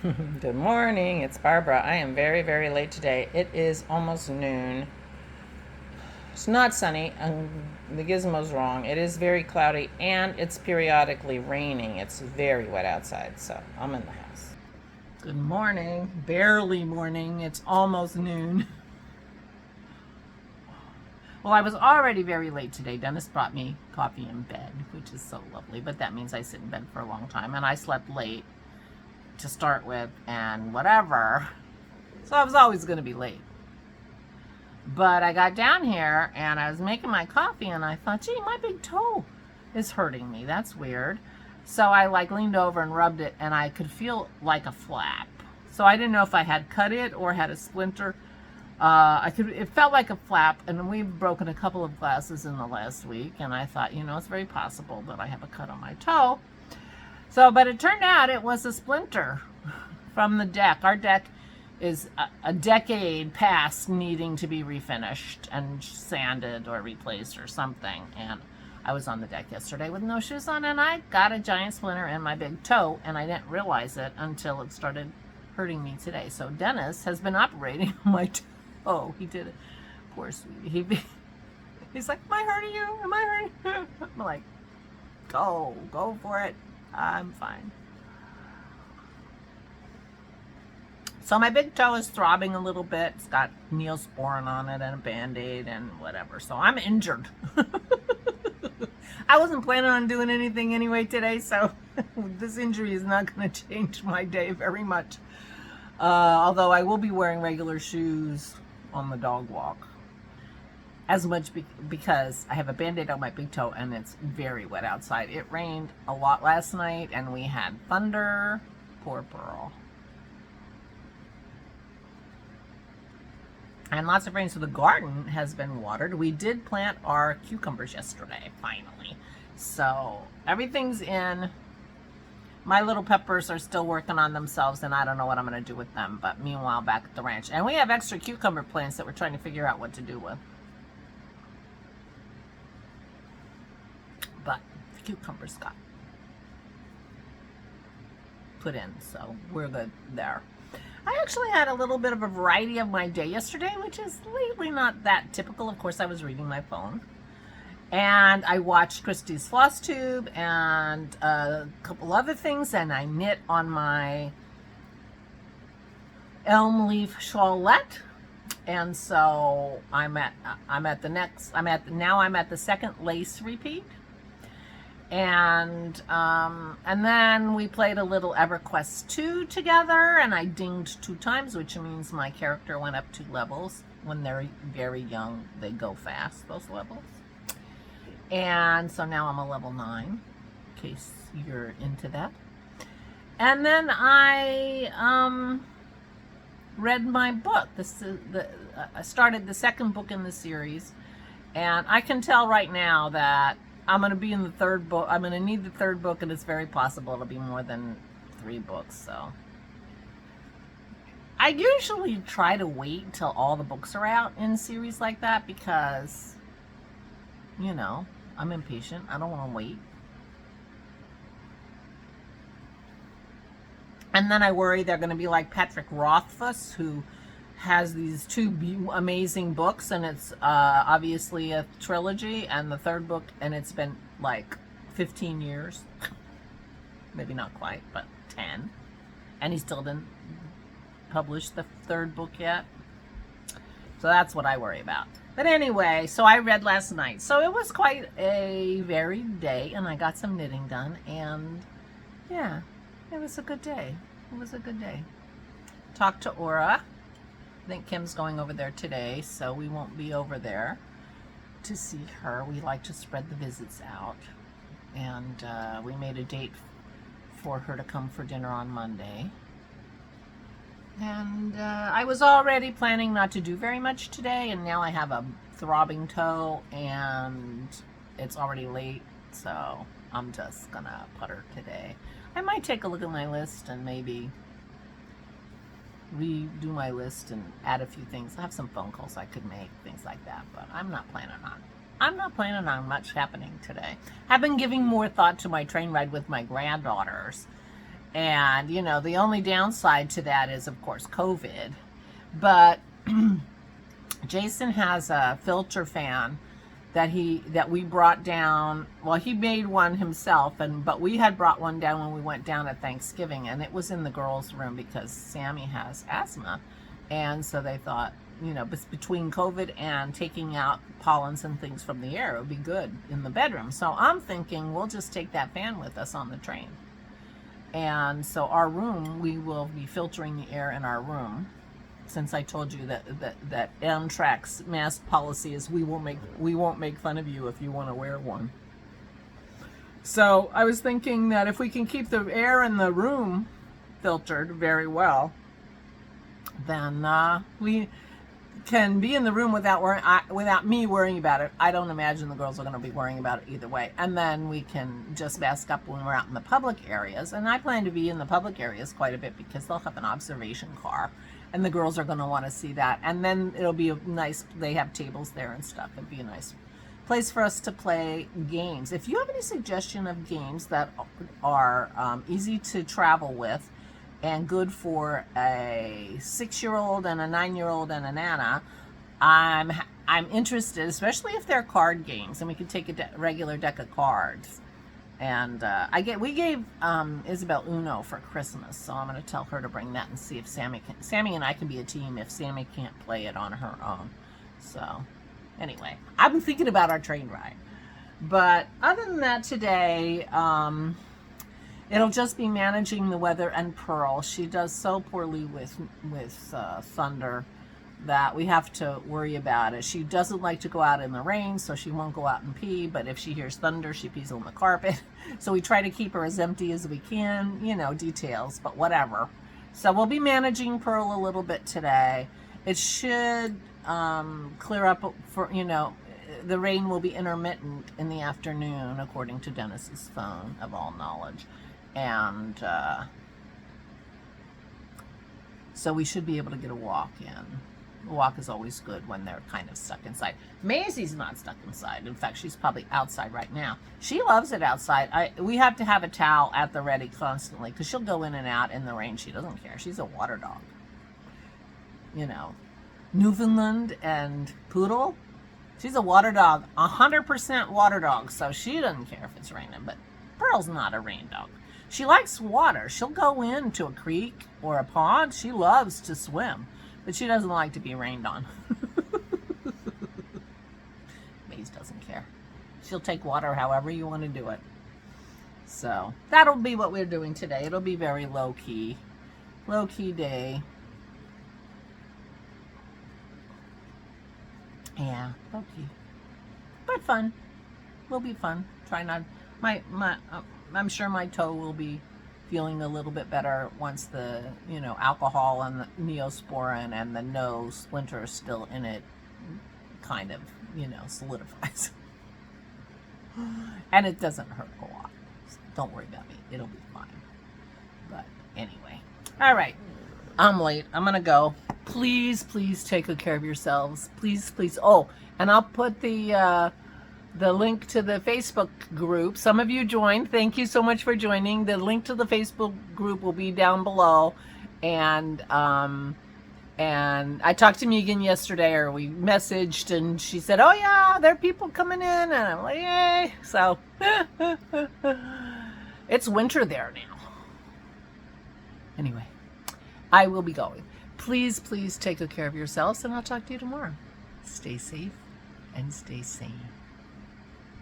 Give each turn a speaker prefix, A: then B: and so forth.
A: Good morning, it's Barbara. I am very, very late today. It is almost noon. It's not sunny, and the gizmo's wrong. It is very cloudy, and it's periodically raining. It's very wet outside, so I'm in the house. Good morning. Barely morning. It's almost noon. Well, I was already very late today. Dennis brought me coffee in bed, which is so lovely, but that means I sit in bed for a long time, and I slept late to start with and whatever, so I was always going to be late. But I got down here and I was making my coffee and I thought, gee, my big toe is hurting me. That's weird. So I leaned over and rubbed it, and I could feel like a flap. So I didn't know if I had cut it or had a splinter. It felt like a flap, and we've broken a couple of glasses in the last week, and I thought, it's very possible that I have a cut on my toe. So, but it turned out it was a splinter from the deck. Our deck is a decade past needing to be refinished and sanded or replaced or something. And I was on the deck yesterday with no shoes on, and I got a giant splinter in my big toe, and I didn't realize it until it started hurting me today. So Dennis has been operating on my toe. He did it. Poor sweetie. He's like, am I hurting you? Am I hurting you? I'm like, go for it. I'm fine. So my big toe is throbbing a little bit. It's got Neosporin on it and a Band-Aid and whatever. So I'm injured. I wasn't planning on doing anything anyway today, so this injury is not going to change my day very much. Although I will be wearing regular shoes on the dog walk. As much because I have a Band-Aid on my big toe and it's very wet outside. It rained a lot last night and we had thunder. Poor Pearl. And lots of rain, so the garden has been watered. We did plant our cucumbers yesterday, finally. So everything's in. My little peppers are still working on themselves, and I don't know what I'm going to do with them. But meanwhile, back at the ranch. And we have extra cucumber plants that we're trying to figure out what to do with. But the cucumbers got put in, so we're good there. I actually had a little bit of a variety of my day yesterday, which is lately not that typical. Of course, I was reading my phone. And I watched Christy's Floss Tube and a couple other things, and I knit on my elm leaf shawlette. And so I'm at the second lace repeat. And then we played a little EverQuest 2 together, and I dinged 2 times, which means my character went up 2 levels. When they're very young, they go fast, those levels. And so now I'm a level 9, in case you're into that. And then I read my book. I started the second book in the series, and I can tell right now that I'm going to be in the third book. I'm going to need the third book, and it's very possible it'll be more than 3 books. So I usually try to wait till all the books are out in series like that because, I'm impatient. I don't want to wait. And then I worry they're going to be like Patrick Rothfuss, who has these 2 amazing books, and it's obviously a trilogy, and the third book, and it's been like 15 years. Maybe not quite, but 10. And he still didn't publish the third book yet. So that's what I worry about. But anyway, so I read last night. So it was quite a varied day, and I got some knitting done, and yeah, it was a good day. It was a good day. Talked to Aura. I think Kim's going over there today, so we won't be over there to see her. We like to spread the visits out. And we made a date for her to come for dinner on Monday. And I was already planning not to do very much today, and now I have a throbbing toe, and it's already late, so I'm just gonna putter today. I might take a look at my list and maybe redo my list and add a few things. I have some phone calls I could make, things like that, but I'm not planning on much happening today. I've been giving more thought to my train ride with my granddaughters, And, you know, the only downside to that is, of course, COVID. But Jason has a filter fan that we brought down. Well, he made one himself, but we had brought one down when we went down at Thanksgiving, and it was in the girls' room because Sammy has asthma. And so they thought, you know, between COVID and taking out pollens and things from the air, it would be good in the bedroom. So I'm thinking we'll just take that fan with us on the train. And so our room, we will be filtering the air in our room. Since I told you that Amtrak's mask policy is we won't make fun of you if you want to wear one. So I was thinking that if we can keep the air in the room filtered very well, then we can be in the room without me worrying about it. I don't imagine the girls are going to be worrying about it either way. And then we can just mask up when we're out in the public areas. And I plan to be in the public areas quite a bit because they'll have an observation car. And the girls are going to want to see that. And then it'll be a nice, they have tables there and stuff. It'll be a nice place for us to play games. If you have any suggestion of games that are easy to travel with and good for a 6-year-old and a 9-year-old and a Nana, I'm interested, especially if they're card games and we can take a regular deck of cards. And we gave Isabel Uno for Christmas, so I'm going to tell her to bring that and see if Sammy and I can be a team if Sammy can't play it on her own. So anyway, I've been thinking about our train ride. But other than that today, it'll just be managing the weather and Pearl. She does so poorly with thunder that we have to worry about it. She doesn't like to go out in the rain, so she won't go out and pee, but if she hears thunder, she pees on the carpet. So we try to keep her as empty as we can, you know, details, but whatever. So we'll be managing Pearl a little bit today. It should clear up for, you know, the rain will be intermittent in the afternoon, according to Dennis's phone of all knowledge. And so we should be able to get a walk in. A walk is always good when they're kind of stuck inside. Maisie's not stuck inside. In fact, she's probably outside right now. She loves it outside. We have to have a towel at the ready constantly because she'll go in and out in the rain. She doesn't care. She's a water dog. You know, Newfoundland and Poodle. She's a water dog, 100% water dog, so she doesn't care if it's raining. But Pearl's not a rain dog. She likes water. She'll go into a creek or a pond. She loves to swim, but she doesn't like to be rained on. Maze doesn't care. She'll take water however you want to do it. So that'll be what we're doing today. It'll be very low-key. Low-key day. Yeah, low-key. But fun. Will be fun. Try not... I'm sure my toe will be feeling a little bit better once the, you know, alcohol and the Neosporin and the no splinter still in it kind of, you know, solidifies. And it doesn't hurt a lot. So don't worry about me. It'll be fine. But anyway. All right. I'm late. I'm going to go. Please, please take good care of yourselves. Please, please. Oh, and I'll put the link to the Facebook group. Some of you joined. Thank you so much for joining. The link to the Facebook group will be down below. And I talked to Megan yesterday, or we messaged, and she said, oh yeah, there are people coming in. And I'm like, yay. So it's winter there now. Anyway, I will be going. Please, please take good care of yourselves, and I'll talk to you tomorrow. Stay safe and stay sane.